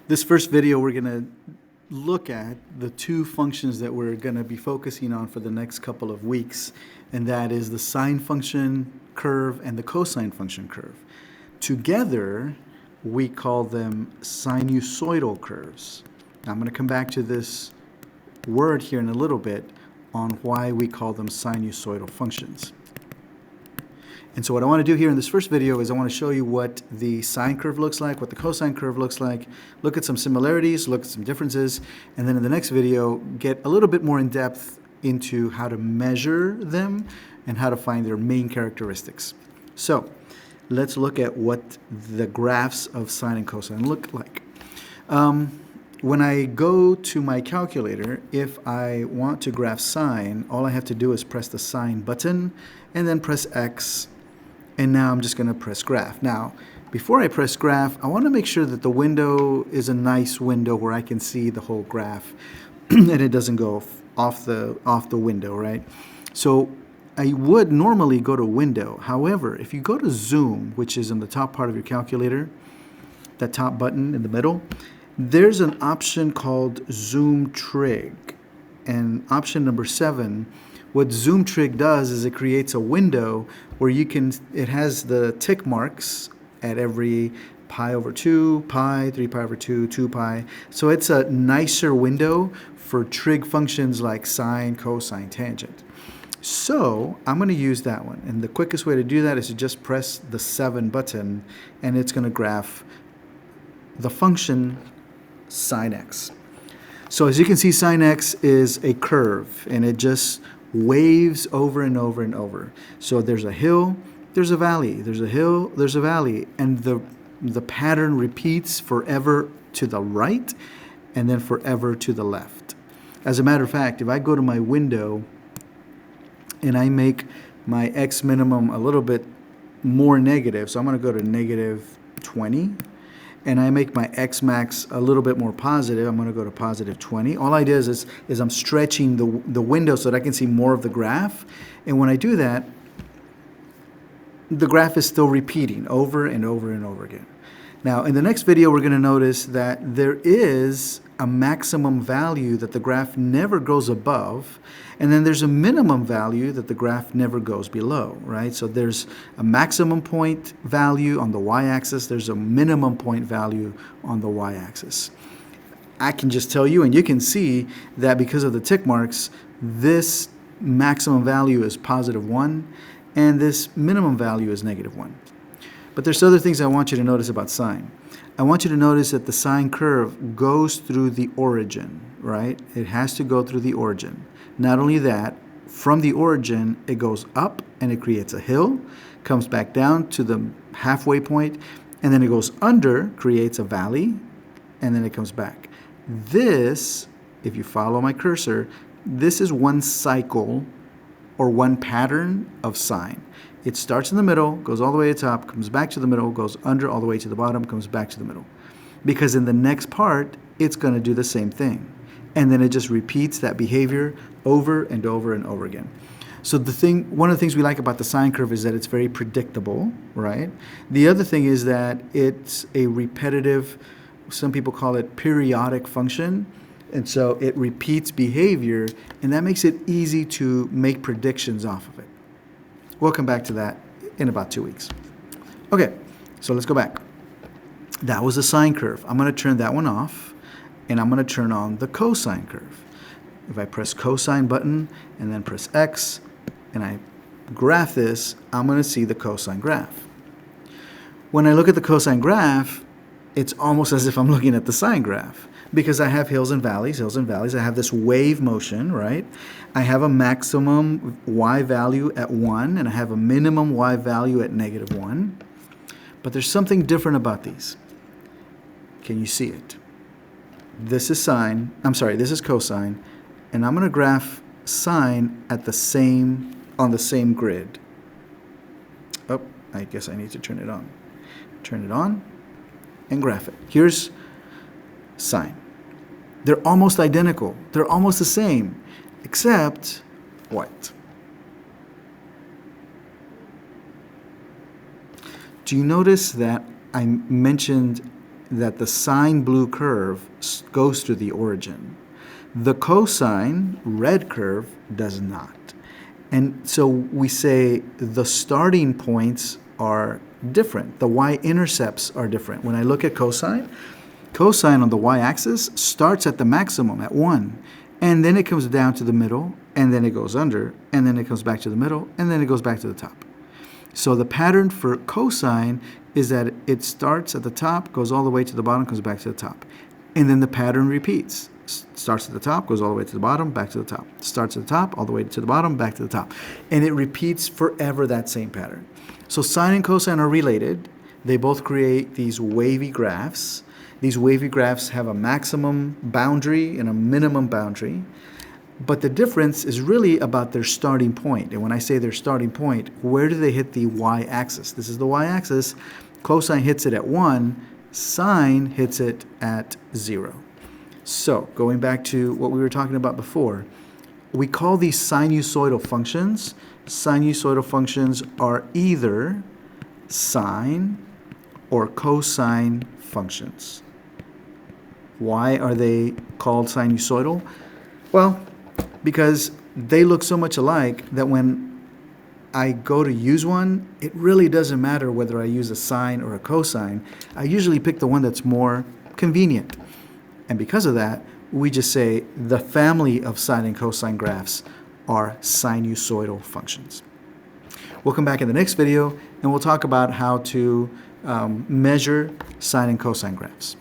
This first video, we're going to look at the two functions that we're going to be focusing on for the next couple of weeks, and that is the sine function curve and the cosine function curve. Together, we call them sinusoidal curves. Now, I'm going to come back to this word here in a little bit on why we call them sinusoidal functions. And so what I want to do here in this first video is I want to show you what the sine curve looks like, what the cosine curve looks like, look at some similarities, look at some differences, and then in the next video, get a little bit more in depth into how to measure them and how to find their main characteristics. So let's look at what the graphs of sine and cosine look like. When I go to my calculator, if I want to graph sine, all I have to do is press the sine button and then press X. And now I'm just going to press graph. Now, before I press graph, I want to make sure that the window is a nice window where I can see the whole graph and it doesn't go off the window, right? So I would normally go to window. However, if you go to zoom, which is in the top part of your calculator, that top button in the middle, there's an option called zoom trig. And option number 7, what zoom trig does is it creates a window where it has the tick marks at every pi over 2, pi, 3 pi over 2, 2 pi. So it's a nicer window for trig functions like sine, cosine, tangent. So I'm going to use that one. And the quickest way to do that is to just press the 7 button, and it's going to graph the function sine x. So as you can see, sine x is a curve, and it just waves over and over and over. So there's a hill, there's a valley, there's a hill, there's a valley, and the pattern repeats forever to the right and then forever to the left. As a matter of fact, if I go to my window and I make my x minimum a little bit more negative, so I'm going to go to negative 20, and I make my x max a little bit more positive, I'm going to go to positive 20. All I do is I'm stretching the window so that I can see more of the graph. And when I do that, the graph is still repeating over and over and over again. Now, in the next video, we're going to notice that there is a maximum value that the graph never goes above, and then there's a minimum value that the graph never goes below, right? So there's a maximum point value on the y-axis, there's a minimum point value on the y-axis. I can just tell you, and you can see that because of the tick marks, this maximum value is positive 1, and this minimum value is negative 1. But there's other things I want you to notice about sine. I want you to notice that the sine curve goes through the origin, right? It has to go through the origin. Not only that, from the origin, it goes up and it creates a hill, comes back down to the halfway point, and then it goes under, creates a valley, and then it comes back. This, if you follow my cursor, this is one cycle or one pattern of sine. It starts in the middle, goes all the way to the top, comes back to the middle, goes under all the way to the bottom, comes back to the middle. Because in the next part, it's going to do the same thing. And then it just repeats that behavior over and over and over again. So one of the things we like about the sine curve is that it's very predictable, right? The other thing is that it's a repetitive, some people call it periodic function. And so it repeats behavior, and that makes it easy to make predictions off of it. We'll come back to that in about 2 weeks. Okay, so let's go back. That was the sine curve. I'm going to turn that one off, and I'm going to turn on the cosine curve. If I press cosine button and then press X, and I graph this, I'm going to see the cosine graph. When I look at the cosine graph, it's almost as if I'm looking at the sine graph, because I have hills and valleys, I have this wave motion, right? I have a maximum y value at 1, and I have a minimum y value at negative 1. But there's something different about these. Can you see it? This is this is cosine, and I'm going to graph sine on the same grid. Oh, I guess I need to turn it on. Turn it on and graph it. Here's sine. They're almost identical. They're almost the same, except what? Do you notice that I mentioned that the sine blue curve goes through the origin. The cosine red curve does not. And so we say the starting points are different. The y-intercepts are different. When I look at cosine on the y-axis starts at the maximum at 1, and then it comes down to the middle, and then it goes under, and then it comes back to the middle, and then it goes back to the top. So the pattern for cosine is that it starts at the top, goes all the way to the bottom, comes back to the top. And then the pattern repeats. Starts at the top, goes all the way to the bottom, back to the top. Starts at the top, all the way to the bottom, back to the top. And it repeats forever that same pattern. So sine and cosine are related. They both create these wavy graphs. These wavy graphs have a maximum boundary and a minimum boundary. But the difference is really about their starting point. And when I say their starting point, where do they hit the y-axis? This is the y-axis. Cosine hits it at 1. Sine hits it at 0. So going back to what we were talking about before, we call these sinusoidal functions. Sinusoidal functions are either sine or cosine functions. Why are they called sinusoidal? Well, because they look so much alike that when I go to use one, it really doesn't matter whether I use a sine or a cosine. I usually pick the one that's more convenient. And because of that, we just say the family of sine and cosine graphs are sinusoidal functions. We'll come back in the next video and we'll talk about how to measure sine and cosine graphs.